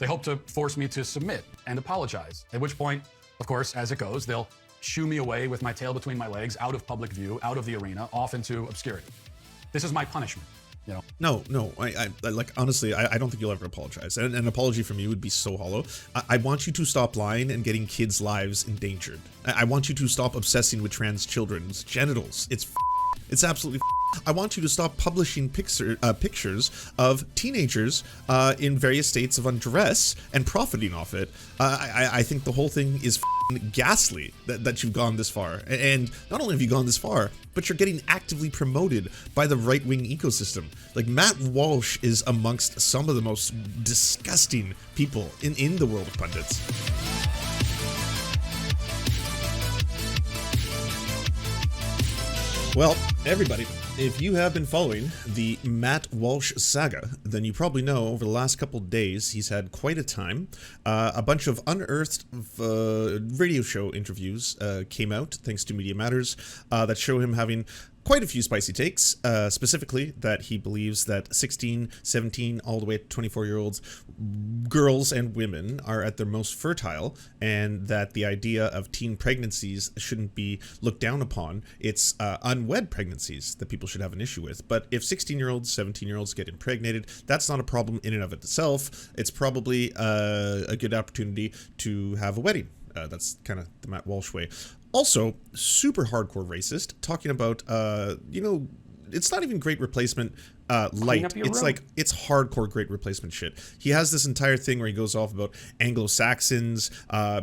They hope to force me to submit and apologize, at which point, of course, as it goes, they'll shoo me away with my tail between my legs, out of public view, out of the arena, off into obscurity. This is my punishment, you know? No, I like, honestly, I don't think you'll ever apologize. And an apology from you would be so hollow. I want you to stop lying and getting kids' lives endangered. I want you to stop obsessing with trans children's genitals. It's absolutely I want you to stop publishing pictures of teenagers in various states of undress and profiting off it. I think the whole thing is ghastly that you've gone this far. And not only have you gone this far, but you're getting actively promoted by the right-wing ecosystem. Like, Matt Walsh is amongst some of the most disgusting people in the world of pundits. Well, everybody, if you have been following the Matt Walsh saga, then you probably know over the last couple of days he's had quite a time. A bunch of unearthed radio show interviews came out, thanks to Media Matters, that show him having quite a few spicy takes, specifically that he believes that 16, 17, all the way to 24-year-olds, girls and women are at their most fertile, and that the idea of teen pregnancies shouldn't be looked down upon. It's unwed pregnancies that people should have an issue with. But if 16-year-olds, 17-year-olds get impregnated, that's not a problem in and of itself. It's probably a good opportunity to have a wedding. That's kind of the Matt Walsh way. Also, super hardcore racist, talking about, it's not even great replacement light. It's room. Like, it's hardcore great replacement shit. He has this entire thing where he goes off about Anglo-Saxons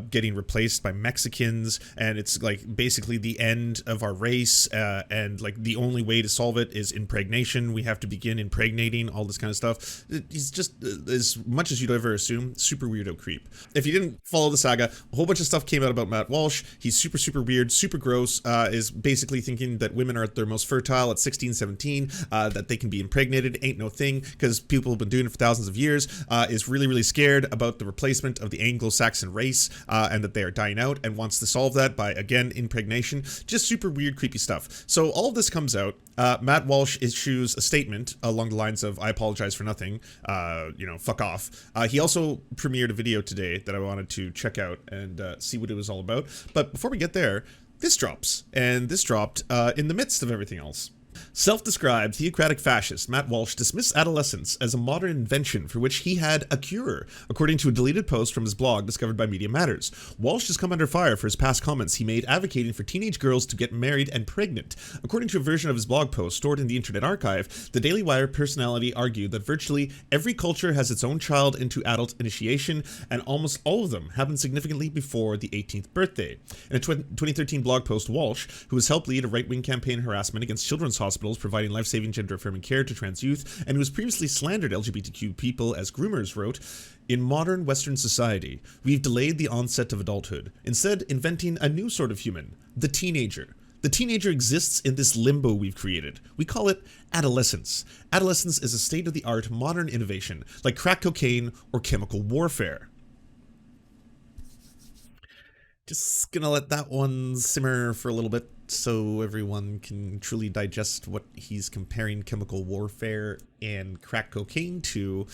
getting replaced by Mexicans, and it's like basically the end of our race, and like the only way to solve it is impregnation. We have to begin impregnating, all this kind of stuff. He's just, as much as you'd ever assume, super weirdo creep. If you didn't follow the saga, a whole bunch of stuff came out about Matt Walsh. He's super weird, super gross, is basically thinking that women are at their most fertile at 16, 17, that they can be impregnated, ain't no thing, because people have been doing it for thousands of years, is really scared about the replacement of the Anglo-Saxon race, and that they are dying out, and wants to solve that by, again, impregnation. Just super weird, creepy stuff. So all of this comes out. Matt Walsh issues a statement along the lines of, I apologize for nothing, fuck off. He also premiered a video today that I wanted to check out and see what it was all about. But before we get there, this drops, and this dropped in the midst of everything else. Self-described theocratic fascist Matt Walsh dismissed Adolescence as a modern invention for which he had a cure, according to a deleted post from his blog discovered by Media Matters. Walsh has come under fire for his past comments he made advocating for teenage girls to get married and pregnant. According to a version of his blog post stored in the Internet Archive, the Daily Wire personality argued that virtually every culture has its own child into adult initiation, and almost all of them happen significantly before the 18th birthday. In a 2013 blog post, Walsh, who has helped lead a right-wing campaign harassment against children's hospitals providing life-saving gender-affirming care to trans youth, and who has previously slandered LGBTQ people as groomers, wrote, "In modern Western society, we've delayed the onset of adulthood, instead inventing a new sort of human, the teenager. The teenager exists in this limbo we've created. We call it adolescence. Adolescence is a state-of-the-art modern innovation, like crack cocaine or chemical warfare." Just gonna let that one simmer for a little bit so everyone can truly digest what he's comparing chemical warfare and crack cocaine to.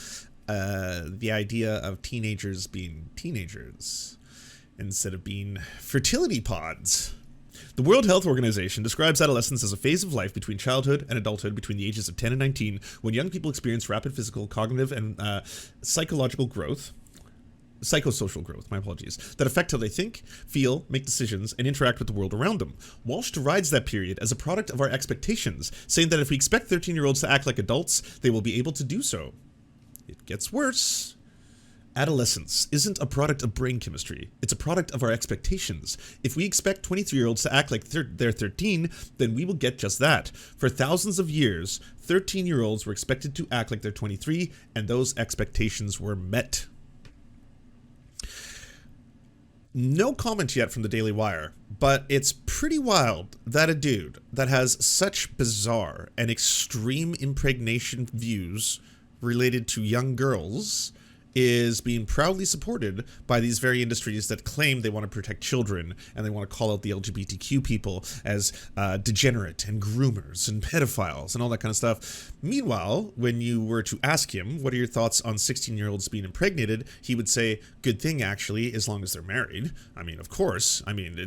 The idea of teenagers being teenagers instead of being fertility pods. The World Health Organization describes adolescence as a phase of life between childhood and adulthood between the ages of 10 and 19, when young people experience rapid physical, cognitive, and psychosocial growth, my apologies, that affect how they think, feel, make decisions, and interact with the world around them. Walsh derides that period as a product of our expectations, saying that if we expect 13-year-olds to act like adults, they will be able to do so. It gets worse. Adolescence isn't a product of brain chemistry, it's a product of our expectations. If we expect 23-year-olds to act like they're 13, then we will get just that. For thousands of years, 13-year-olds were expected to act like they're 23, and those expectations were met. No comment yet from the Daily Wire, but it's pretty wild that a dude that has such bizarre and extreme impregnation views related to young girls is being proudly supported by these very industries that claim they want to protect children and they want to call out the LGBTQ people as degenerate and groomers and pedophiles and all that kind of stuff. Meanwhile, when you were to ask him, what are your thoughts on 16-year-olds being impregnated, he would say, good thing actually, as long as they're married. I mean, of course. I mean,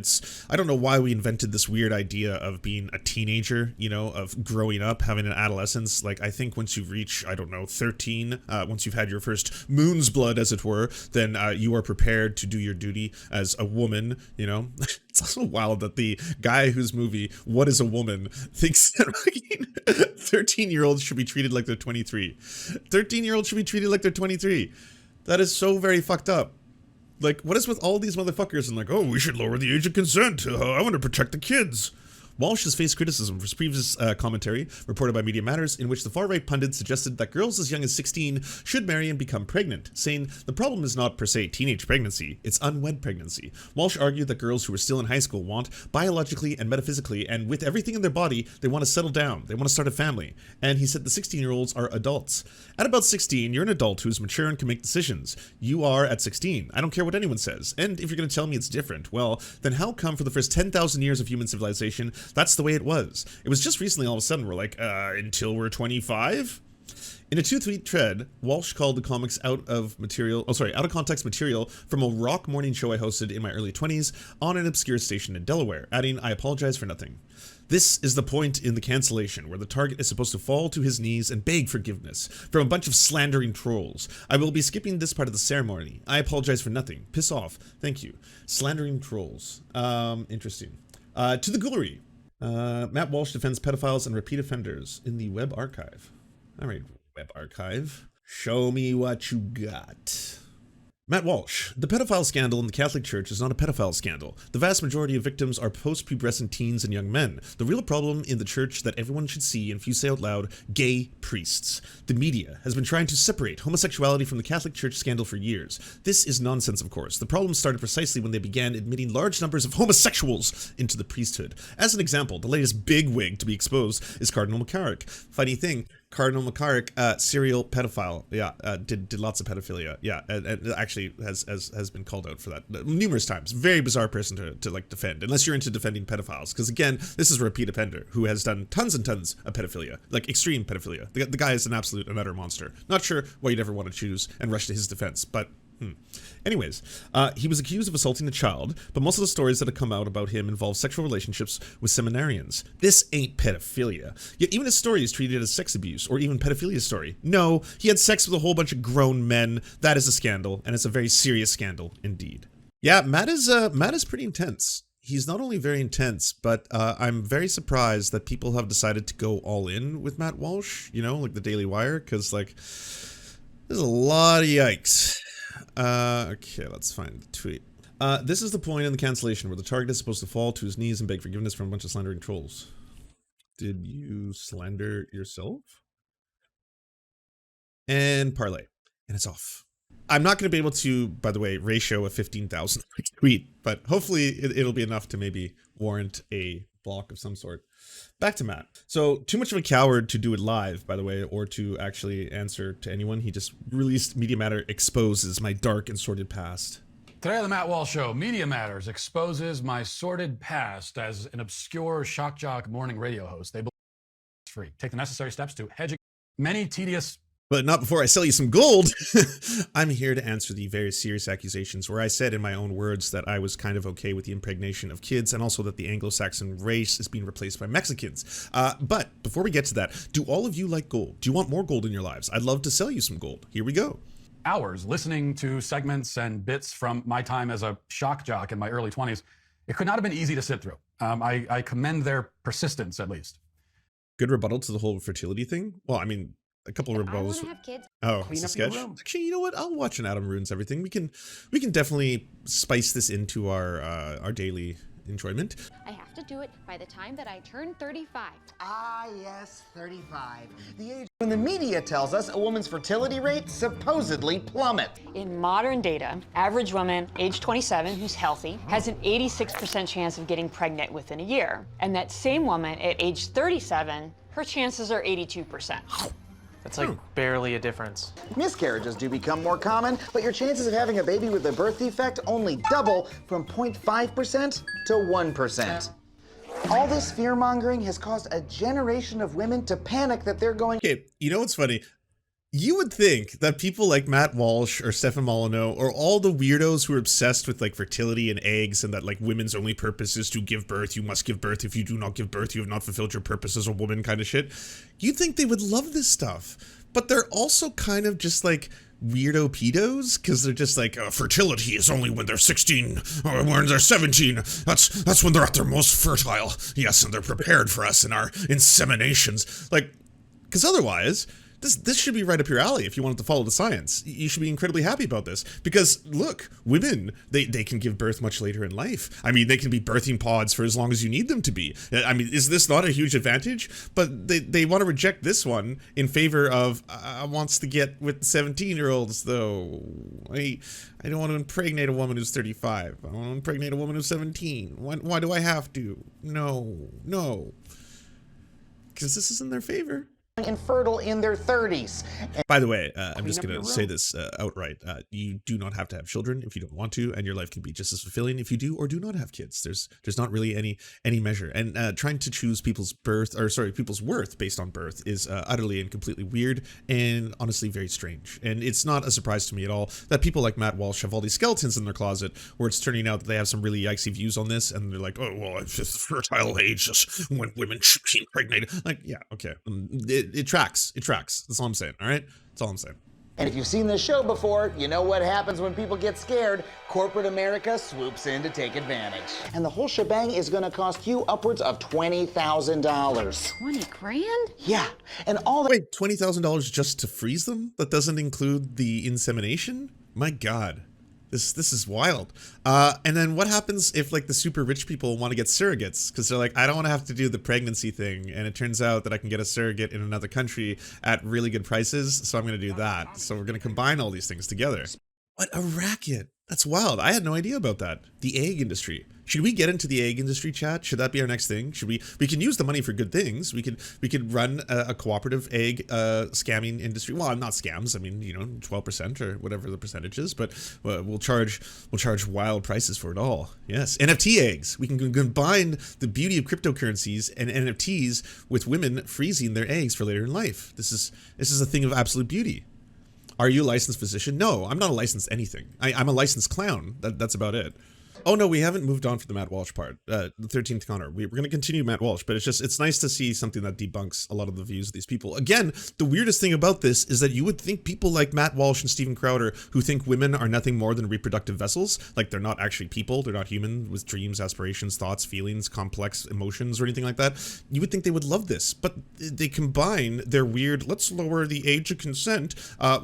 I don't know why we invented this weird idea of being a teenager, you know, of growing up, having an adolescence. Like, I think once you reach, I don't know, 13, once you've had your first moon's blood, as it were, then you are prepared to do your duty as a woman, you know. It's also wild that the guy whose movie, What is a Woman, thinks that 13-year-olds should be treated like they're 23. 13-year-olds should be treated like they're 23. That is so very fucked up. Like, what is with all these motherfuckers and like, oh, we should lower the age of consent. I want to protect the kids. Walsh has faced criticism for his previous commentary, reported by Media Matters, in which the far-right pundit suggested that girls as young as 16 should marry and become pregnant, saying the problem is not per se teenage pregnancy, it's unwed pregnancy. Walsh argued that girls who are still in high school want, biologically and metaphysically, and with everything in their body, they want to settle down, they want to start a family. And he said the 16-year-olds are adults. At about 16, you're an adult who's mature and can make decisions. You are at 16. I don't care what anyone says. And if you're going to tell me it's different, well, then how come for the first 10,000 years of human civilization, that's the way it was? It was just recently all of a sudden we're like, until we're 25? In a 2-tweet thread, Walsh called the comics out of context material from a rock morning show I hosted in my early 20s on an obscure station in Delaware, adding, I apologize for nothing. This is the point in the cancellation where the target is supposed to fall to his knees and beg forgiveness from a bunch of slandering trolls. I will be skipping this part of the ceremony. I apologize for nothing. Piss off. Thank you. Slandering trolls. Interesting. To the Gullery. Matt Walsh defends pedophiles and repeat offenders in the web archive. All right, web archive. Show me what you got. Matt Walsh. The pedophile scandal in the Catholic Church is not a pedophile scandal. The vast majority of victims are post-pubescent teens and young men. The real problem in the church that everyone should see, and if you say out loud, gay priests. The media has been trying to separate homosexuality from the Catholic Church scandal for years. This is nonsense, of course. The problem started precisely when they began admitting large numbers of homosexuals into the priesthood. As an example, the latest bigwig to be exposed is Cardinal McCarrick. Funny thing, Cardinal McCarrick, serial pedophile, did lots of pedophilia, and actually has been called out for that numerous times. Very bizarre person to like defend, unless you're into defending pedophiles, because again, this is a repeat offender who has done tons and tons of pedophilia, like extreme pedophilia. The guy is an absolute and utter monster. Not sure why you'd ever want to choose and rush to his defense, but Anyways, he was accused of assaulting a child, but most of the stories that have come out about him involve sexual relationships with seminarians. This ain't pedophilia. Yet even his story is treated as sex abuse, or even pedophilia story. No, he had sex with a whole bunch of grown men. That is a scandal, and it's a very serious scandal indeed. Yeah, Matt is pretty intense. He's not only very intense, but I'm very surprised that people have decided to go all in with Matt Walsh, you know, like the Daily Wire, because like there's a lot of yikes. Okay, let's find the tweet. This is the point in the cancellation where the target is supposed to fall to his knees and beg forgiveness from a bunch of slandering trolls. Did you slander yourself? And parlay. And it's off. I'm not going to be able to, by the way, ratio a 15,000 tweet, but hopefully it'll be enough to maybe warrant a block of some sort. Back to Matt. So, too much of a coward to do it live, by the way, or to actually answer to anyone. He just released Media Matter exposes my dark and sordid past. Today on the Matt Walsh Show, Media Matters exposes my sordid past as an obscure shock jock morning radio host. They believe it's free. Take the necessary steps to hedge many tedious... But not before I sell you some gold. I'm here to answer the very serious accusations where I said in my own words that I was kind of okay with the impregnation of kids and also that the Anglo-Saxon race is being replaced by Mexicans. But before we get to that, do all of you like gold? Do you want more gold in your lives? I'd love to sell you some gold. Here we go. Hours listening to segments and bits from my time as a shock jock in my early 20s. It could not have been easy to sit through. I commend their persistence, at least. Good rebuttal to the whole fertility thing? Well, I mean... a couple of rebuttals. I want to have kids. Oh, it's a sketch. Actually, you know what? I'll watch an Adam Ruins Everything. We can definitely spice this into our daily enjoyment. I have to do it by the time that I turn 35. Ah, yes, 35. The age when the media tells us a woman's fertility rate supposedly plummet. In modern data, average woman age 27 who's healthy has an 86% chance of getting pregnant within a year. And that same woman at age 37, her chances are 82%. That's like barely a difference. Miscarriages do become more common, but your chances of having a baby with a birth defect only double from 0.5% to 1%. All this fear-mongering has caused a generation of women to panic that they're going... Okay, you know what's funny? You would think that people like Matt Walsh or Stefan Molyneux or all the weirdos who are obsessed with like fertility and eggs and that like women's only purpose is to give birth, you must give birth. If you do not give birth, you have not fulfilled your purpose as a woman kind of shit. You'd think they would love this stuff. But they're also kind of just like weirdo pedos because they're just like fertility is only when they're 16 or when they're 17. That's when they're at their most fertile. Yes, and they're prepared for us in our inseminations. Like, because otherwise... This should be right up your alley if you wanted to follow the science. You should be incredibly happy about this because look, women, they can give birth much later in life. I mean, they can be birthing pods for as long as you need them to be. I mean, is this not a huge advantage? But they want to reject this one in favor of wants to get with 17-year-olds though. I don't want to impregnate a woman who's 35. I want to impregnate a woman who's 17. Why do I have to? No. Because this is in their favor. Infertile in their 30s. By the way, I'm just going to say this outright. You do not have to have children if you don't want to, and your life can be just as fulfilling if you do or do not have kids. There's not really any measure. And trying to choose people's worth based on birth is utterly and completely weird and honestly very strange. And it's not a surprise to me at all that people like Matt Walsh have all these skeletons in their closet where it's turning out that they have some really yikesy views on this, and they're like, oh, well, it's just fertile age is when women should be impregnated. Like, yeah, okay. It tracks. That's all I'm saying, all right? That's all I'm saying. And if you've seen this show before, you know what happens when people get scared. Corporate America swoops in to take advantage. And the whole shebang is gonna cost you upwards of $20,000. 20 grand? Yeah, and all that— Wait, $20,000 just to freeze them? That doesn't include the insemination? My God. This is wild. And then what happens if like the super rich people want to get surrogates? Because they're like, I don't want to have to do the pregnancy thing. And it turns out that I can get a surrogate in another country at really good prices. So I'm going to do that. So we're going to combine all these things together. What a racket. That's wild. I had no idea about that. The egg industry. Should we get into the egg industry, chat? Should that be our next thing? Should we can use the money for good things. We could run a cooperative egg scamming industry. Well, not scams. I mean, 12% or whatever the percentage is, but we'll charge wild prices for it all. Yes. NFT eggs. We can combine the beauty of cryptocurrencies and NFTs with women freezing their eggs for later in life. This is a thing of absolute beauty. Are you a licensed physician? No, I'm not a licensed anything. I'm a licensed clown. That's about it. Oh no, we haven't moved on from the Matt Walsh part. The 13th Connor. We're going to continue Matt Walsh, but it's nice to see something that debunks a lot of the views of these people. Again, the weirdest thing about this is that you would think people like Matt Walsh and Steven Crowder, who think women are nothing more than reproductive vessels, like they're not actually people, they're not human with dreams, aspirations, thoughts, feelings, complex emotions, or anything like that. You would think they would love this, but they combine their weird, let's lower the age of consent,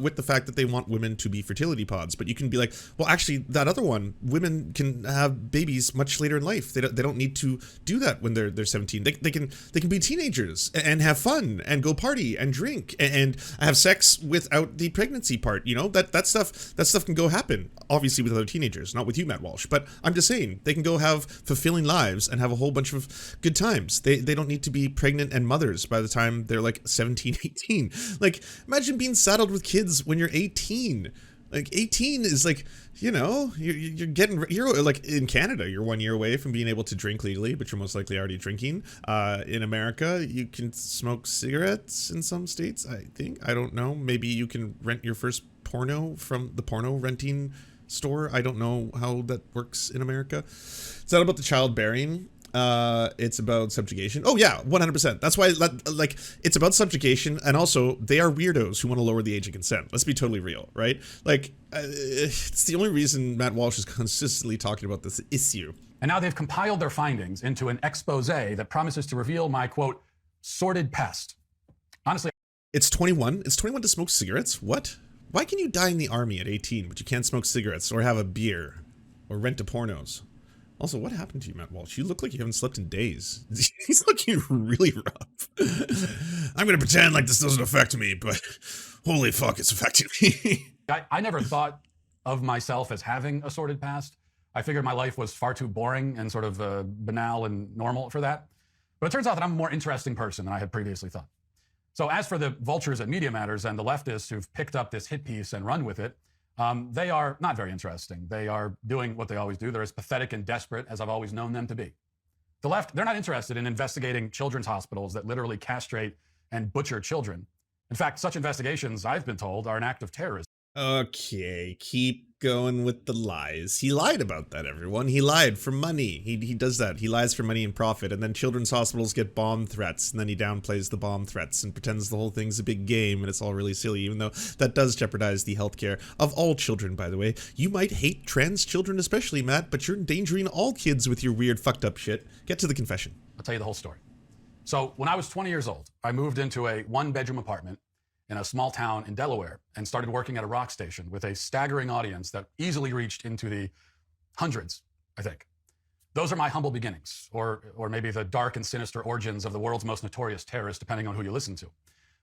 with the fact that they want women to be fertility pods. But you can be like, well, actually, that other one, women can have babies much later in life. They don't need to do that when they're 17. They can be teenagers and have fun and go party and drink and have sex without the pregnancy part. That stuff can go happen, obviously with other teenagers, not with you, Matt Walsh. But I'm just saying they can go have fulfilling lives and have a whole bunch of good times. They don't need to be pregnant and mothers by the time they're like 17, 18. Like, imagine being saddled with kids when you're 18. Like 18 is like, you're like in Canada, you're 1 year away from being able to drink legally, but you're most likely already drinking. In America, you can smoke cigarettes in some states, I think. I don't know. Maybe you can rent your first porno from the porno renting store. I don't know how that works in America. It's not about the childbearing. It's about subjugation. Oh yeah, 100%. That's why, like, it's about subjugation, and also they are weirdos who want to lower the age of consent. Let's be totally real, right? Like, it's the only reason Matt Walsh is consistently talking about this issue. And now they've compiled their findings into an expose that promises to reveal my, quote, sordid past. Honestly, it's 21. It's 21 to smoke cigarettes? What? Why can you die in the army at 18, but you can't smoke cigarettes or have a beer or rent to pornos? Also, what happened to you, Matt Walsh? You look like you haven't slept in days. He's looking really rough. I'm going to pretend like this doesn't affect me, but holy fuck, it's affecting me. I never thought of myself as having a sordid past. I figured my life was far too boring and sort of banal and normal for that. But it turns out that I'm a more interesting person than I had previously thought. So as for the vultures at Media Matters and the leftists who've picked up this hit piece and run with it, they are not very interesting. They are doing what they always do. They're as pathetic and desperate as I've always known them to be. The left, they're not interested in investigating children's hospitals that literally castrate and butcher children. In fact, such investigations, I've been told, are an act of terrorism. Okay, keep going with the lies. He lied about that, everyone. He lied for money. He does that. He lies for money and profit, and then children's hospitals get bomb threats, and then he downplays the bomb threats and pretends the whole thing's a big game, and it's all really silly, even though that does jeopardize the healthcare of all children, by the way. You might hate trans children especially, Matt, but you're endangering all kids with your weird fucked up shit. Get to the confession. I'll tell you the whole story. So when I was 20 years old, I moved into a one-bedroom apartment in a small town in Delaware and started working at a rock station with a staggering audience that easily reached into the hundreds, I think. Those are my humble beginnings, or maybe the dark and sinister origins of the world's most notorious terrorist, depending on who you listen to.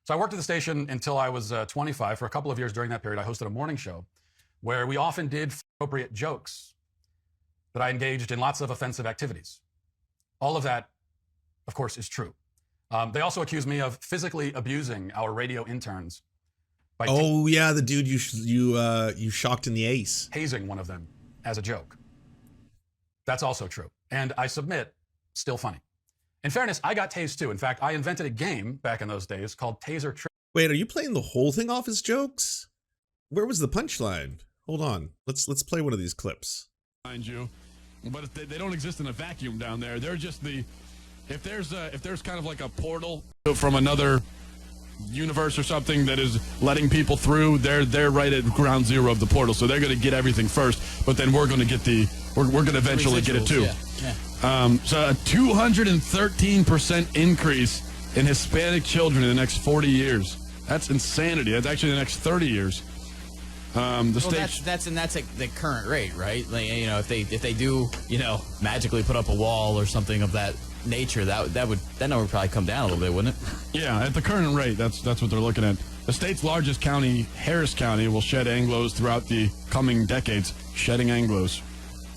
So I worked at the station until I was 25. For a couple of years during that period, I hosted a morning show where we often did appropriate jokes, that I engaged in lots of offensive activities. All of that, of course, is true. They also accused me of physically abusing our radio interns. By oh yeah, the dude you shocked in the ace. Hazing one of them as a joke. That's also true. And I submit, still funny. In fairness, I got tased too. In fact, I invented a game back in those days called Taser Trick. Wait, are you playing the whole thing off as jokes? Where was the punchline? Hold on, let's play one of these clips. Mind you, but they don't exist in a vacuum down there. They're just the. If there's kind of like a portal from another universe or something that is letting people through, they're right at ground zero of the portal, so they're going to get everything first. But then we're going to get we're going to eventually get it too. Yeah. So a 213% increase in Hispanic children in the next 40 years. That's insanity. That's actually the next 30 years. That's like the current rate, right? Like, you know, if they do, you know, magically put up a wall or something of that nature, that number would probably come down a little bit, wouldn't it? Yeah, at the current rate, that's what they're looking at. The state's largest county, Harris County, will shed Anglos throughout the coming decades. Shedding Anglos.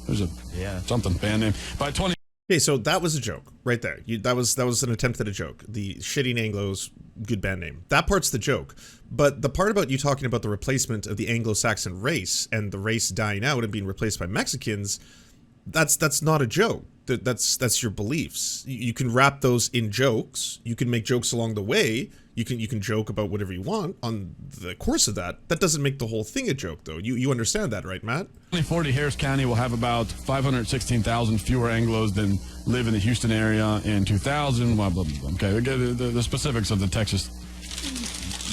There's something band name. By 20. Okay, so that was a joke right there. That was an attempt at a joke. The shitting Anglos, good band name. That part's the joke. But the part about you talking about the replacement of the Anglo-Saxon race and the race dying out and being replaced by Mexicans, that's not a joke. That's your beliefs. You can wrap those in jokes. You can make jokes along the way. You can joke about whatever you want on the course of that. That doesn't make the whole thing a joke, though. You understand that, right, Matt? 2040, Harris County will have about 516,000 fewer Anglos than live in the Houston area in 2000. Blah, blah, blah. Okay, the specifics of the Texas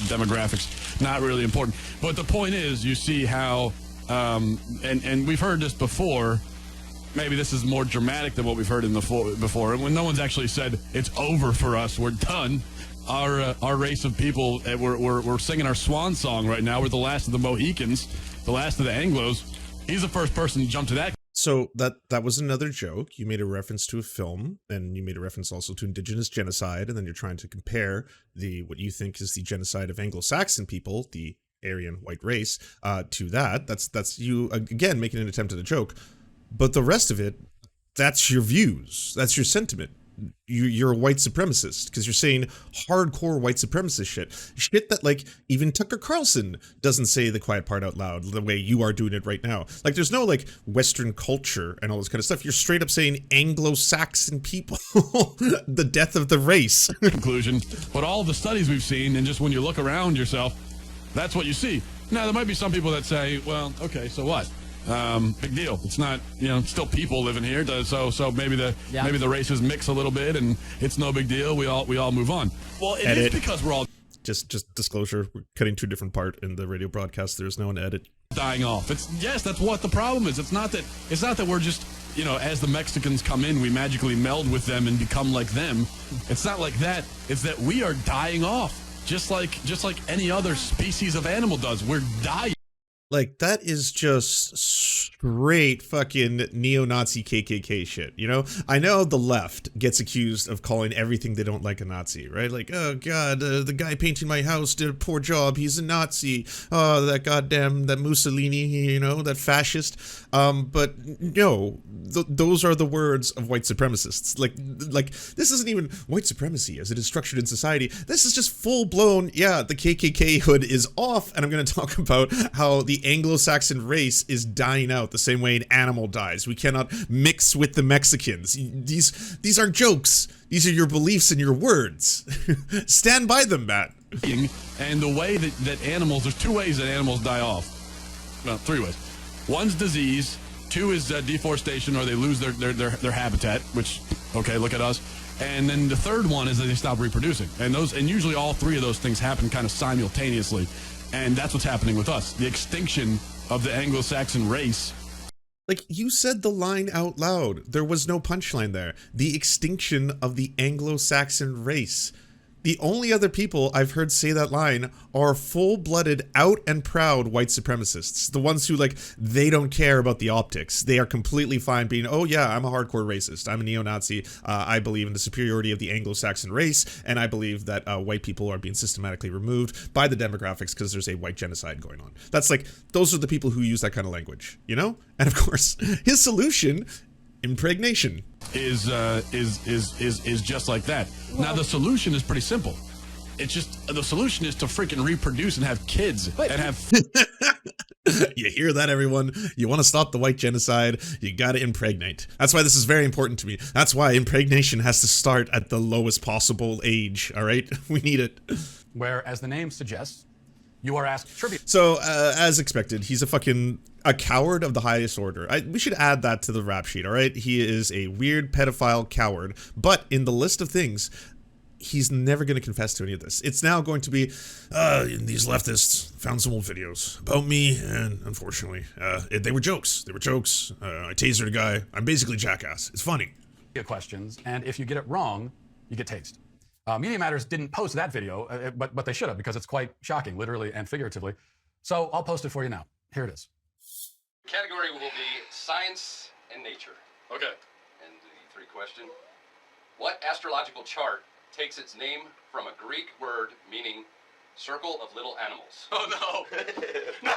demographics, not really important. But the point is, you see how, and we've heard this before. Maybe this is more dramatic than what we've heard in before. When no one's actually said it's over for us, we're done. Our race of people, we're singing our swan song right now. We're the last of the Mohicans, the last of the Anglos. He's the first person to jump to that. So that was another joke. You made a reference to a film, and you made a reference also to indigenous genocide, and then you're trying to compare what you think is the genocide of Anglo-Saxon people, the Aryan white race, to that. That's you again making an attempt at a joke. But the rest of it, that's your views. That's your sentiment. You're a white supremacist because you're saying hardcore white supremacist shit that like even Tucker Carlson doesn't say the quiet part out loud the way you are doing it right now. Like there's no like Western culture and all this kind of stuff. You're straight up saying Anglo-Saxon people, the death of the race. Conclusion. But all the studies we've seen, and just when you look around yourself, that's what you see. Now there might be some people that say, well, okay, so what? Big deal. It's not, still people living here. So maybe the races mix a little bit, and it's no big deal. We all move on. Well, it is because we're all just disclosure. We're cutting to a different part in the radio broadcast. There's no one to edit. Dying off. That's what the problem is. It's not that we're just as the Mexicans come in, we magically meld with them and become like them. It's not like that. It's that we are dying off, just like any other species of animal does. We're dying. Like, that is just straight fucking neo-Nazi KKK shit, you know? I know the left gets accused of calling everything they don't like a Nazi, right? Like, oh god, the guy painting my house did a poor job, he's a Nazi. Oh, that Mussolini, you know, that fascist. But no, those are the words of white supremacists. Like this isn't even white supremacy as it is structured in society. This is just full-blown, yeah, the KKK hood is off, and I'm going to talk about how the Anglo-Saxon race is dying out the same way an animal dies. We cannot mix with the Mexicans. These aren't jokes. These are your beliefs and your words. Stand by them, Matt. And the way that animals, there's 2 ways that animals die off. Well, 3 ways. One's disease, 2 is deforestation, or they lose their habitat, which, okay, look at us. And then the 3rd one is that they stop reproducing. And usually all 3 of those things happen kind of simultaneously. And that's what's happening with us. The extinction of the Anglo-Saxon race. Like, you said the line out loud. There was no punchline there. The extinction of the Anglo-Saxon race. The only other people I've heard say that line are full-blooded, out and proud white supremacists. The ones who, like, they don't care about the optics. They are completely fine being, oh yeah, I'm a hardcore racist. I'm a neo-Nazi. I believe in the superiority of the Anglo-Saxon race, and I believe that white people are being systematically removed by the demographics because there's a white genocide going on. That's like, those are the people who use that kind of language, you know? And of course, his solution, impregnation, is just like that. Now the solution is pretty simple. It's just the solution is to freaking reproduce and have kids and have. You hear that, everyone? You want to stop the white genocide? You got to impregnate. That's why this is very important to me. That's why impregnation has to start at the lowest possible age. All right, we need it. Where, as the name suggests, you are asked tribute. So, as expected, he's a coward of the highest order. We should add that to the rap sheet, all right? He is a weird pedophile coward, but in the list of things, he's never going to confess to any of this. It's now going to be, these leftists found some old videos about me, and unfortunately, they were jokes. They were jokes. I tasered a guy. I'm basically Jackass. It's funny. Questions, and if you get it wrong, you get tased. Media Matters didn't post that video, but they should have, because it's quite shocking, literally and figuratively. So I'll post it for you now. Here it is. Category will be science and nature. Okay. And the 3 question: what astrological chart takes its name from a Greek word meaning circle of little animals? Oh no! No!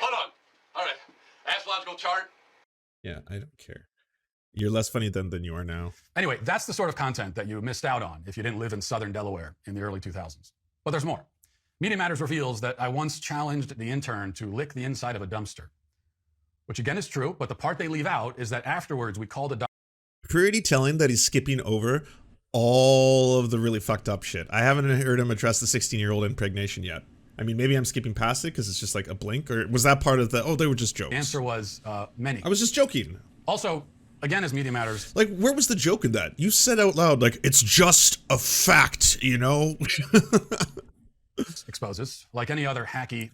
Hold on. All right. Astrological chart. Yeah, I don't care. You're less funny than you are now. Anyway, that's the sort of content that you missed out on if you didn't live in southern Delaware in the early 2000s. But there's more. Media Matters reveals that I once challenged the intern to lick the inside of a dumpster. Which again is true, but the part they leave out is that afterwards we called a doctor. Pretty telling that he's skipping over all of the really fucked up shit. I haven't heard him address the 16-year-old impregnation yet. I mean, maybe I'm skipping past it because it's just like a blink, or was that part of the, oh, they were just jokes? The answer was many. I was just joking. Also, again, as Media Matters. Like, where was the joke in that? You said out loud, like, it's just a fact, you know? Exposes, like any other hacky.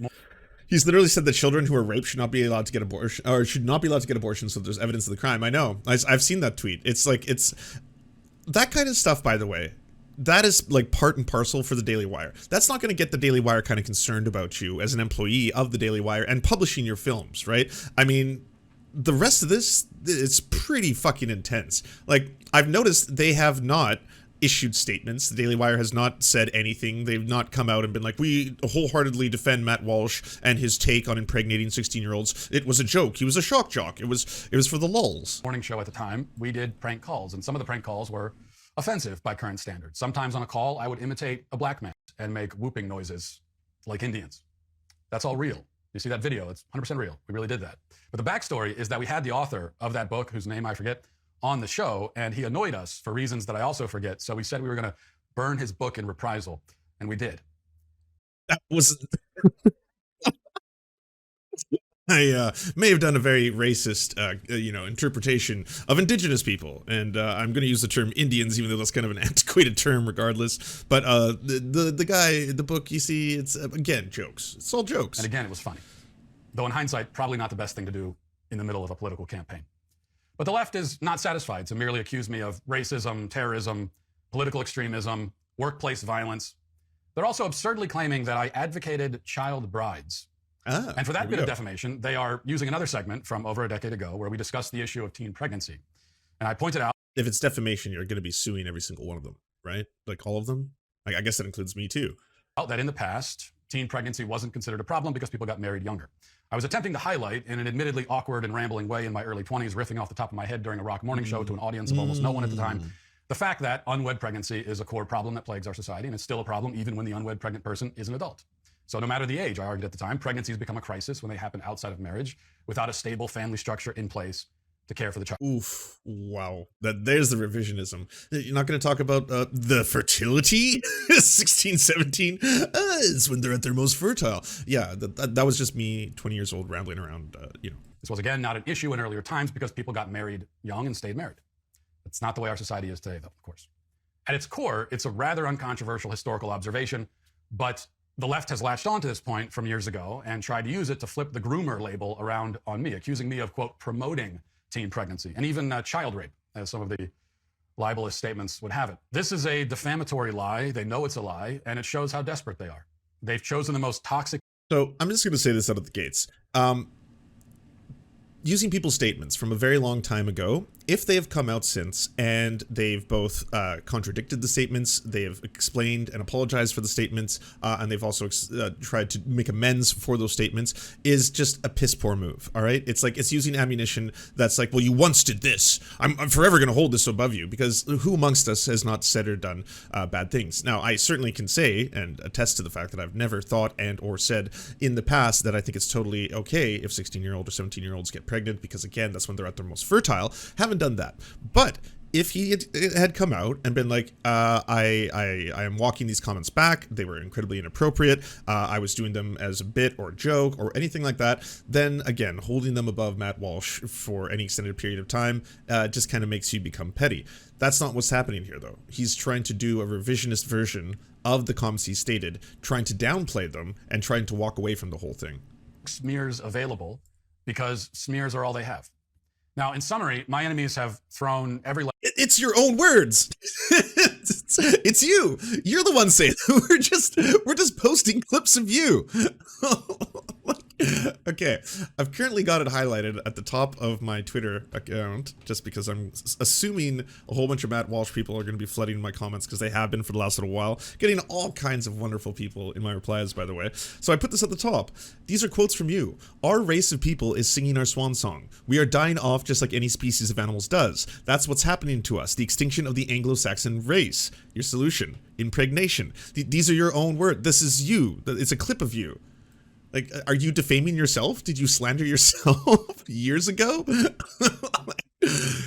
He's literally said that children who are raped should not be allowed to get abortion, or should not be allowed to get abortion, so there's evidence of the crime. I know. I've seen that tweet. It's like, it's that kind of stuff, by the way. That is like part and parcel for the Daily Wire. That's not going to get the Daily Wire kind of concerned about you as an employee of the Daily Wire and publishing your films, right? I mean, the rest of this, it's pretty fucking intense. Like, I've noticed they have not issued statements. The Daily Wire has not said anything. They've not come out and been like, we wholeheartedly defend Matt Walsh and his take on impregnating 16-year-olds. It was a joke. He was a shock jock. It was for the lulz. Morning show at the time, we did prank calls, and some of the prank calls were offensive by current standards. Sometimes on a call, I would imitate a black man and make whooping noises like Indians. That's all real. You see that video, it's 100% real. We really did that. But the backstory is that we had the author of that book, whose name I forget, on the show, and he annoyed us for reasons that I also forget. So we said we were going to burn his book in reprisal, and we did. That was... I may have done a very racist, interpretation of indigenous people, and I'm going to use the term Indians, even though that's kind of an antiquated term, regardless. But the guy, the book, you see, it's again jokes. It's all jokes. And again, it was funny, though in hindsight, probably not the best thing to do in the middle of a political campaign. But the left is not satisfied to merely accuse me of racism, terrorism, political extremism, workplace violence. They're also absurdly claiming that I advocated child brides. And for that bit of defamation, they are using another segment from over a decade ago where we discussed the issue of teen pregnancy. And I pointed out, if it's defamation, you're going to be suing every single one of them, right? Like all of them? I guess that includes me too. That in the past, teen pregnancy wasn't considered a problem because people got married younger. I was attempting to highlight, in an admittedly awkward and rambling way in my early 20s, riffing off the top of my head during a rock morning show to an audience of almost no one at the time, the fact that unwed pregnancy is a core problem that plagues our society, and it's still a problem even when the unwed pregnant person is an adult. So no matter the age, I argued at the time, pregnancies become a crisis when they happen outside of marriage without a stable family structure in place to care for the child. Oof, wow. There's the revisionism. You're not going to talk about the fertility? 16, 17? It's when they're at their most fertile. Yeah, that was just me, 20 years old, rambling around, you know. This was, again, not an issue in earlier times because people got married young and stayed married. It's not the way our society is today, though, of course. At its core, it's a rather uncontroversial historical observation, but the left has latched on to this point from years ago and tried to use it to flip the groomer label around on me, accusing me of, quote, promoting teen pregnancy, and even child rape, as some of the libelous statements would have it. This is a defamatory lie. They know it's a lie, and it shows how desperate they are. They've chosen the most toxic... So I'm just going to say this out of the gates. Using people's statements from a very long time ago, if they have come out since and they've both contradicted the statements, they have explained and apologized for the statements, and they've also tried to make amends for those statements, is just a piss poor move. All right, it's like it's using ammunition that's like, well, you once did this. I'm forever going to hold this above you, because who amongst us has not said or done bad things? Now, I certainly can say and attest to the fact that I've never thought and or said in the past that I think it's totally okay if 16-year-old or 17-year-olds get pregnant, because again, that's when they're at their most fertile. Haven't done that. But if he had come out and been like, I am walking these comments back, they were incredibly inappropriate, I was doing them as a bit or a joke or anything like that, then again, holding them above Matt Walsh for any extended period of time just kind of makes you become petty. That's not what's happening here, though. He's trying to do a revisionist version of the comments he stated, trying to downplay them and trying to walk away from the whole thing. Smears available because smears are all they have. Now, in summary, my enemies have thrown every... It's your own words. It's you. You're the one saying we're just posting clips of you. Okay, I've currently got it highlighted at the top of my Twitter account, just because I'm assuming a whole bunch of Matt Walsh people are going to be flooding my comments, because they have been for the last little while, getting all kinds of wonderful people in my replies, by the way. So I put this at the top. These are quotes from you. Our race of people is singing our swan song. We are dying off just like any species of animals does. That's what's happening to us. The extinction of the Anglo-Saxon race. Your solution. Impregnation. These are your own words. This is you. It's a clip of you. Like, are you defaming yourself? Did you slander yourself years ago?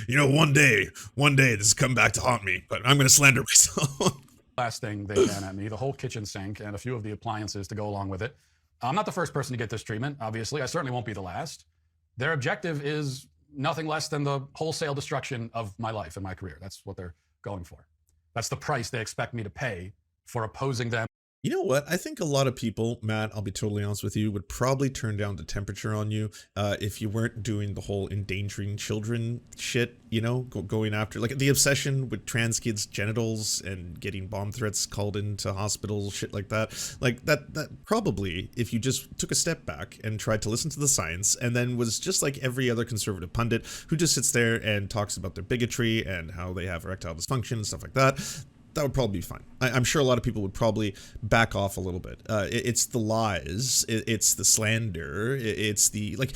You know, one day this has come back to haunt me, but I'm going to slander myself. Last thing they ran at me, the whole kitchen sink and a few of the appliances to go along with it. I'm not the first person to get this treatment, obviously. I certainly won't be the last. Their objective is nothing less than the wholesale destruction of my life and my career. That's what they're going for. That's the price they expect me to pay for opposing them. You know what? I think a lot of people, Matt, I'll be totally honest with you, would probably turn down the temperature on you if you weren't doing the whole endangering children shit, you know, going after, like, the obsession with trans kids' genitals and getting bomb threats called into hospitals, shit like that. Like, that probably, if you just took a step back and tried to listen to the science and then was just like every other conservative pundit who just sits there and talks about their bigotry and how they have erectile dysfunction and stuff like that, that would probably be fine. I'm sure a lot of people would probably back off a little bit. It's the lies, it's the slander, it's the, like,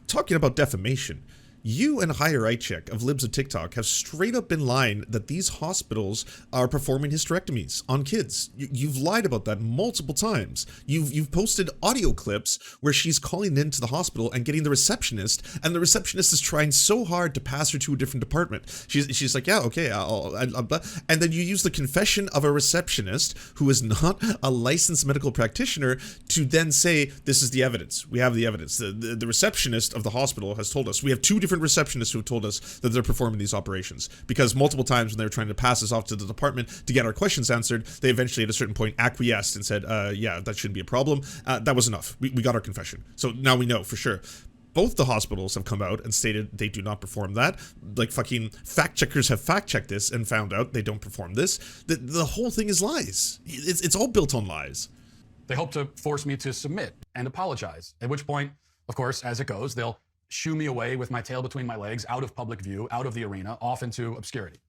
talking about defamation. You and Higher Eye Check of Libs of TikTok have straight up been lying that these hospitals are performing hysterectomies on kids. You've lied about that multiple times. You've posted audio clips where she's calling into the hospital and getting the receptionist, and the receptionist is trying so hard to pass her to a different department. She's like, yeah, okay, and then you use the confession of a receptionist who is not a licensed medical practitioner to then say, this is the evidence. We have the evidence. The receptionist of the hospital has told us. We have two different receptionists who have told us that they're performing these operations, because multiple times when they were trying to pass us off to the department to get our questions answered, they eventually at a certain point acquiesced and said, yeah, that shouldn't be a problem. That was enough. We got our confession. So now we know for sure. Both the hospitals have come out and stated they do not perform that. Like, fucking fact checkers have fact checked this and found out they don't perform this. The whole thing is lies. It's all built on lies. They hope to force me to submit and apologize, at which point, of course, as it goes, they'll shoo me away with my tail between my legs, out of public view, out of the arena, off into obscurity.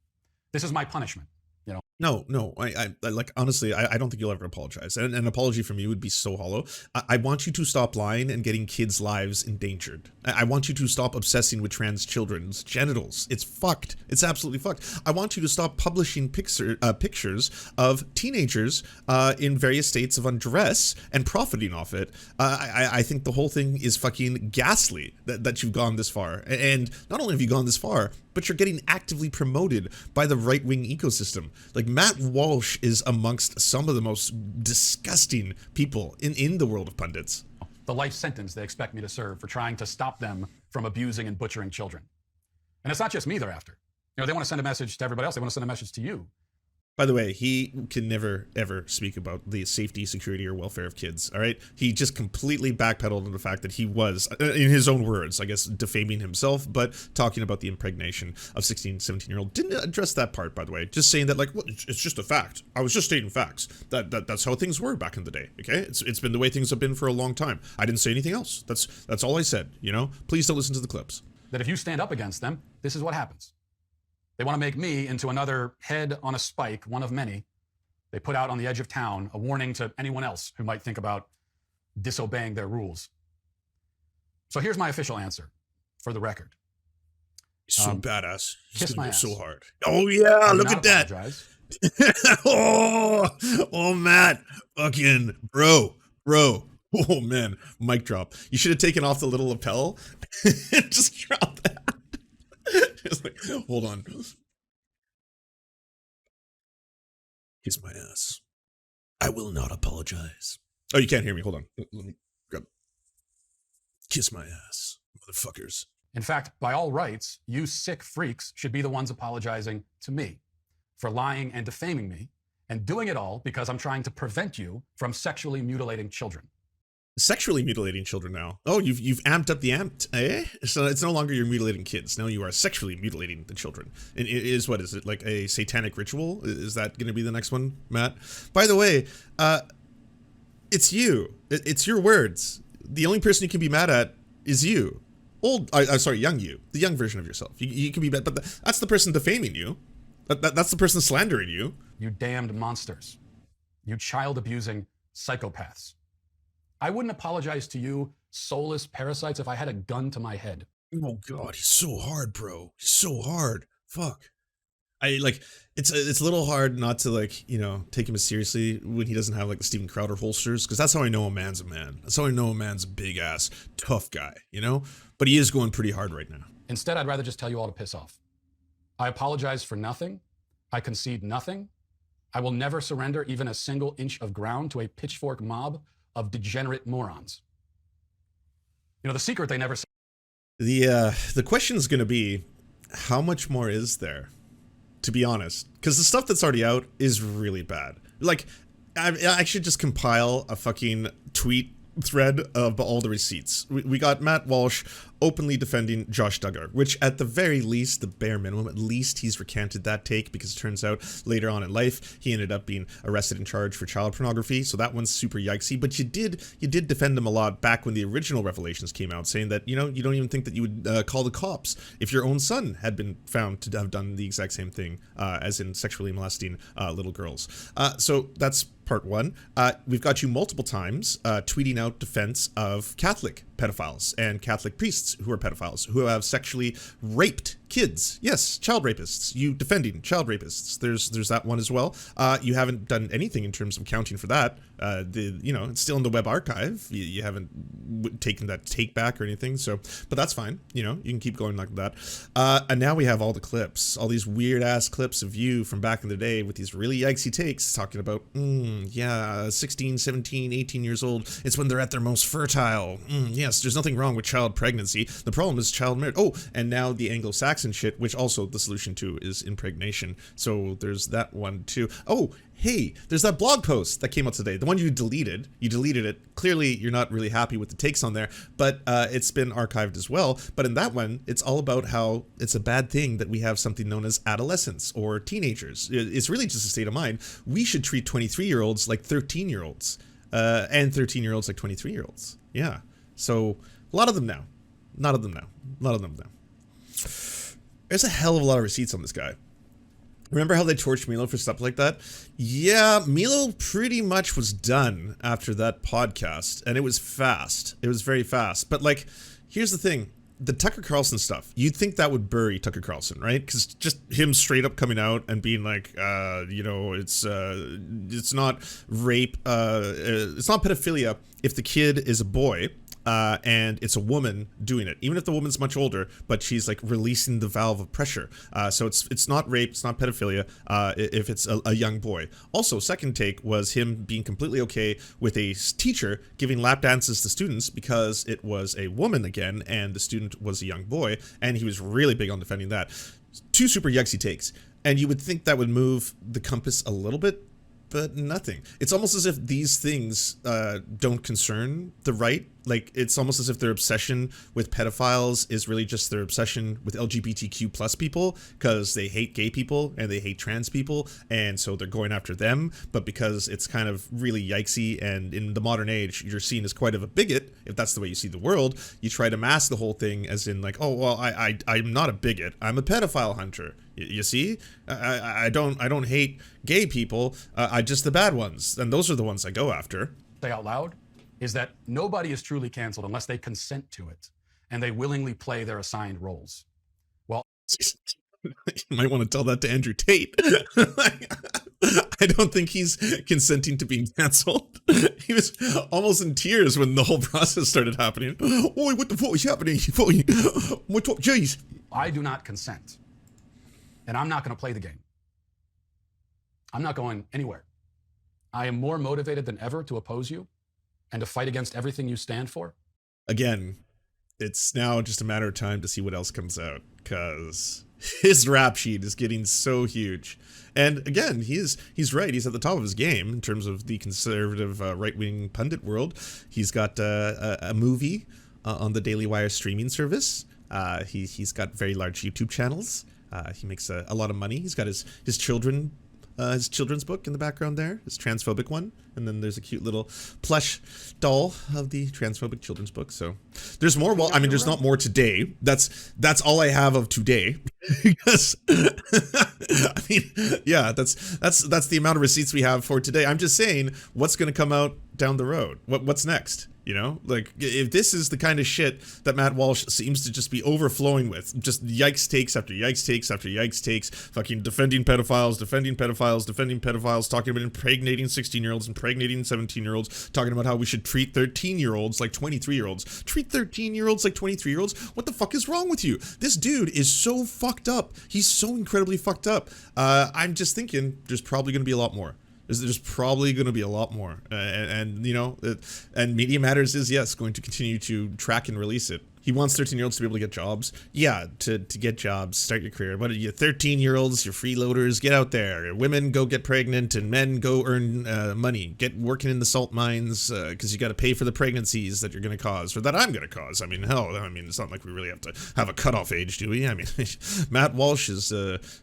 This is my punishment. No, I like, honestly, I don't think you'll ever apologize. And an apology from you would be so hollow. I want you to stop lying and getting kids' lives endangered. I want you to stop obsessing with trans children's genitals. It's fucked. It's absolutely fucked. I want you to stop publishing pictures of teenagers in various states of undress and profiting off it. I think the whole thing is fucking ghastly that you've gone this far. And not only have you gone this far, but you're getting actively promoted by the right-wing ecosystem. Like, Matt Walsh is amongst some of the most disgusting people in the world of pundits. The life sentence they expect me to serve for trying to stop them from abusing and butchering children. And it's not just me they're after. They want to send a message to everybody else. They want to send a message to you. By the way, he can never, ever speak about the safety, security, or welfare of kids, all right? He just completely backpedaled on the fact that he was, in his own words, I guess, defaming himself, but talking about the impregnation of 16, 17-year-old. Didn't address that part, by the way. Just saying that, like, well, it's just a fact. I was just stating facts. That's how things were back in the day, okay? It's been the way things have been for a long time. I didn't say anything else. That's all I said, you know? Please don't listen to the clips. That if you stand up against them, this is what happens. They want to make me into another head on a spike, one of many. They put out on the edge of town a warning to anyone else who might think about disobeying their rules. So here's my official answer, for the record. He's so badass. He's gonna go so hard. Oh yeah, look at that. oh, Matt, fucking bro. Oh man, mic drop. You should have taken off the little lapel and just dropped that. It's like, hold on. Kiss my ass. I will not apologize. Oh, you can't hear me. Hold on. Let me grab. Kiss my ass, motherfuckers. In fact, by all rights, you sick freaks should be the ones apologizing to me for lying and defaming me, and doing it all because I'm trying to prevent you from sexually mutilating children. Sexually mutilating children now. Oh, you've amped up the amped, eh? So it's no longer you're mutilating kids. Now you are sexually mutilating the children. And what is it, like a satanic ritual? Is that going to be the next one, Matt? By the way, it's you. It's your words. The only person you can be mad at is you. Young you. The young version of yourself. You can be mad, but that's the person defaming you. That's the person slandering you. You damned monsters. You child-abusing psychopaths. I wouldn't apologize to you, soulless parasites, if I had a gun to my head. Oh God, he's so hard, bro. He's so hard. Fuck. It's a little hard not to, like, you know, take him as seriously when he doesn't have like the Steven Crowder holsters, because that's how I know a man's a man. That's how I know a man's a big ass tough guy, you know. But he is going pretty hard right now. Instead, I'd rather just tell you all to piss off. I apologize for nothing. I concede nothing. I will never surrender even a single inch of ground to a pitchfork mob of degenerate morons. You know, the secret they never say. The question is going to be, how much more is there? To be honest, because the stuff that's already out is really bad. Like, I should just compile a fucking tweet thread of all the receipts. We got Matt Walsh openly defending Josh Duggar, which at the very least, the bare minimum, at least he's recanted that take, because it turns out later on in life he ended up being arrested and charged for child pornography. So that one's super yikesy. But you did defend him a lot back when the original revelations came out, saying that, you know, you don't even think that you would call the cops if your own son had been found to have done the exact same thing, as in sexually molesting little girls. So that's part one. We've got you multiple times tweeting out defense of Catholic pedophiles and Catholic priests who are pedophiles, who have sexually raped kids. Yes, child rapists. You defending child rapists. There's that one as well. You haven't done anything in terms of accounting for that. You know, it's still in the web archive. You haven't taken that take back or anything. So, but that's fine. You know, you can keep going like that. And now we have all the clips, all these weird ass clips of you from back in the day with these really yikesy takes talking about, yeah, 16, 17, 18 years old. It's when they're at their most fertile. Yes, there's nothing wrong with child pregnancy. The problem is child marriage. Oh, and now the Anglo-Saxon shit, which also the solution to is impregnation. So there's that one too. Oh, hey, there's that blog post that came out today. The one you deleted. You deleted it. Clearly, you're not really happy with the takes on there, but it's been archived as well. But in that one, it's all about how it's a bad thing that we have something known as adolescence or teenagers. It's really just a state of mind. We should treat 23-year-olds like 13-year-olds. and 13-year-olds like 23-year-olds. Yeah. So a lot of them now. A lot of them now. There's a hell of a lot of receipts on this guy. Remember how they torched Milo for stuff like that? Yeah, Milo pretty much was done after that podcast, and it was fast. It was very fast. But like, here's the thing. The Tucker Carlson stuff, you'd think that would bury Tucker Carlson, right? Because just him straight up coming out and being like, you know, it's not rape, it's not pedophilia if the kid is a boy. And it's a woman doing it, even if the woman's much older, but she's like releasing the valve of pressure. So it's not rape, it's not pedophilia if it's a young boy. Also, second take was him being completely okay with a teacher giving lap dances to students because it was a woman again, and the student was a young boy, and he was really big on defending that. Two super yucksy takes, and you would think that would move the compass a little bit, but nothing. It's almost as if these things don't concern the right. Like, it's almost as if their obsession with pedophiles is really just their obsession with LGBTQ plus people, because they hate gay people and they hate trans people, and so they're going after them. But because it's kind of really yikesy, and in the modern age you're seen as quite of a bigot, if that's the way you see the world, you try to mask the whole thing as in like, oh well, I'm not a bigot, I'm a pedophile hunter. You see, I don't hate gay people, I just the bad ones, and those are the ones I go after. Say out loud is that nobody is truly canceled unless they consent to it and they willingly play their assigned roles. Well, you might want to tell that to Andrew Tate. I don't think he's consenting to being canceled. He was almost in tears when the whole process started happening. Oh, what the fuck is happening? Jeez. I do not consent. And I'm not going to play the game. I'm not going anywhere. I am more motivated than ever to oppose you and to fight against everything you stand for. Again, it's now just a matter of time to see what else comes out, because his rap sheet is getting so huge. And again, he's right. He's at the top of his game in terms of the conservative right-wing pundit world. He's got a movie on the Daily Wire streaming service. He's got very large YouTube channels. He makes a lot of money. He's got his children's book in the background there, his transphobic one, and then there's a cute little plush doll of the transphobic children's book. So there's more. Well, I mean, there's not more today. That's all I have of today. Because I mean, yeah, that's the amount of receipts we have for today. I'm just saying what's going to come out down the road. What's next? You know, like, if this is the kind of shit that Matt Walsh seems to just be overflowing with, just yikes takes after yikes takes after yikes takes, fucking defending pedophiles, talking about impregnating 16-year-olds, impregnating 17-year-olds, talking about how we should treat 13-year-olds like 23-year-olds. Treat 13-year-olds like 23-year-olds? What the fuck is wrong with you? This dude is so fucked up. He's so incredibly fucked up. I'm just thinking there's probably going to be a lot more. There's probably going to be a lot more, and you know, and Media Matters is, yes, going to continue to track and release it. He wants 13-year-olds to be able to get jobs. Yeah, to get jobs, start your career. What are you, 13-year-olds, you're freeloaders, get out there. Women go get pregnant, and men go earn money. Get working in the salt mines, because you got to pay for the pregnancies that you're going to cause, or that I'm going to cause. I mean, hell, I mean, it's not like we really have to have a cutoff age, do we? I mean, Matt Walsh is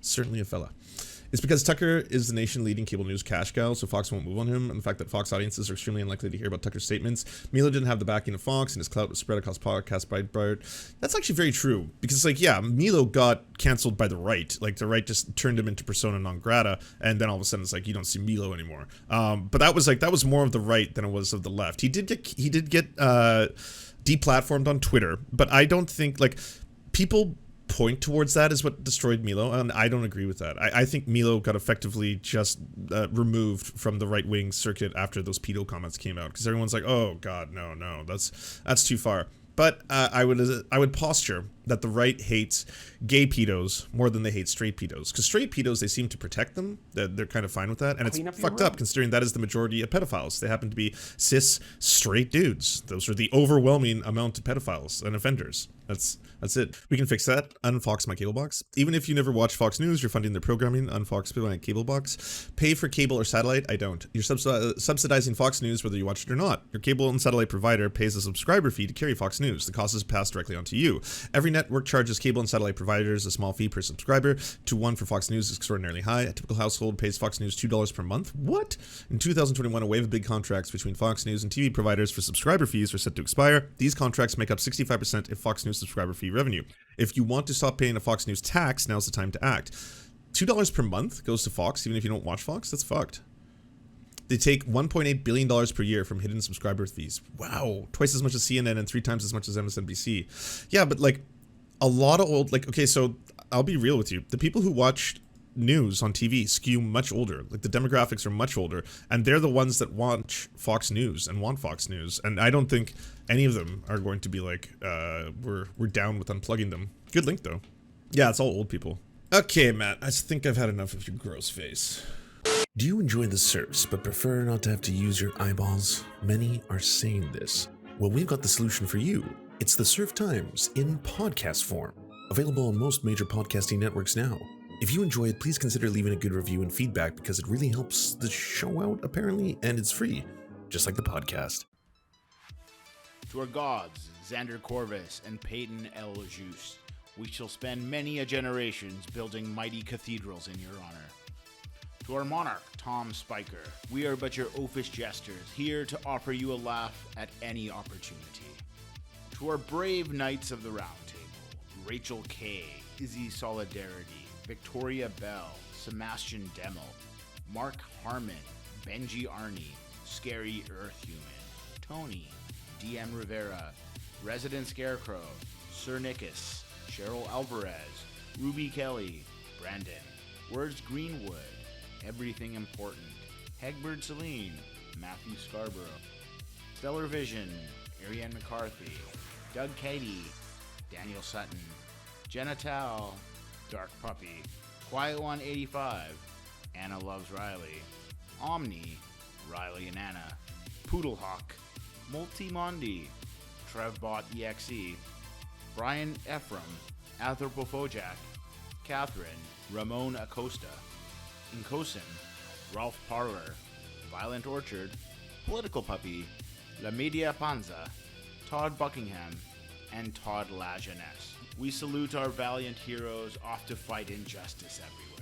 certainly a fella. It's because Tucker is the nation-leading cable news cash cow, so Fox won't move on him, and the fact that Fox audiences are extremely unlikely to hear about Tucker's statements. Milo didn't have the backing of Fox, and his clout was spread across podcasts by Breitbart. That's actually very true, because it's like, yeah, Milo got canceled by the right. Like, the right just turned him into persona non grata, and then all of a sudden it's like, you don't see Milo anymore. But that was more of the right than it was of the left. He did get deplatformed on Twitter, but I don't think, like, people point towards that is what destroyed Milo, and I don't agree with that. I think Milo got effectively just removed from the right-wing circuit after those pedo comments came out, because everyone's like, oh god, no, that's too far. But I would posture that the right hates gay pedos more than they hate straight pedos, because straight pedos, they seem to protect them. They're kind of fine with that, and it's fucked up considering that is the majority of pedophiles. They happen to be cis straight dudes. Those are the overwhelming amount of pedophiles and offenders. That's it. We can fix that. Unfox my cable box. Even if you never watch Fox News, you're funding their programming. Unfox my cable box. Pay for cable or satellite? I don't. You're subsidizing Fox News whether you watch it or not. Your cable and satellite provider pays a subscriber fee to carry Fox News. The cost is passed directly onto you. Every network charges cable and satellite providers a small fee per subscriber. To one for Fox News is extraordinarily high. A typical household pays Fox News $2 per month. What? In 2021, a wave of big contracts between Fox News and TV providers for subscriber fees are set to expire. These contracts make up 65% of Fox News subscriber fee revenue. If you want to stop paying a Fox News tax, now's the time to act. $2 per month goes to Fox, even if you don't watch Fox. That's fucked. They take $1.8 billion per year from hidden subscriber fees. Wow. Twice as much as CNN and 3 times as much as MSNBC. Yeah, but like a lot of old, like, okay, so I'll be real with you. The people who watch news on TV skew much older. Like the demographics are much older, and they're the ones that watch Fox News and want Fox News. And I don't think any of them are going to be like, we're down with unplugging them. Good link though. Yeah, it's all old people. Okay, Matt, I think I've had enough of your gross face. Do you enjoy the Serfs but prefer not to have to use your eyeballs? Many are saying this. Well, we've got the solution for you. It's the Serf Times in podcast form. Available on most major podcasting networks now. If you enjoy it, please consider leaving a good review and feedback because it really helps the show out, apparently, and it's free, just like the podcast. To our gods, Xander Corvus and Peyton L. Juste, we shall spend many a generations building mighty cathedrals in your honor. To our monarch, Tom Spiker, we are but your oafish jesters, here to offer you a laugh at any opportunity. To our brave knights of the Round Table, Rachel K., Izzy Solidarity, Victoria Bell, Sebastian Demmel, Mark Harmon, Benji Arney, Scary Earth Human, Tony, DM Rivera, Resident Scarecrow, Sir Nickus, Cheryl Alvarez, Ruby Kelly, Brandon, Words Greenwood, Everything Important, Hegbert Celine, Matthew Scarborough, Stellar Vision, Ariane McCarthy, Doug Cady, Daniel Sutton, Jenna Tao, Dark Puppy, Quiet One 85, Anna Loves Riley, Omni, Riley and Anna, Poodlehawk, Multimondi, Trevbot EXE, Brian Ephraim, Anthropophojak, Catherine, Ramon Acosta, Nkosin, Ralph Parler, Violent Orchard, Political Puppy, La Media Panza, Todd Buckingham, and Todd La Jeunesse. We salute our valiant heroes off to fight injustice everywhere.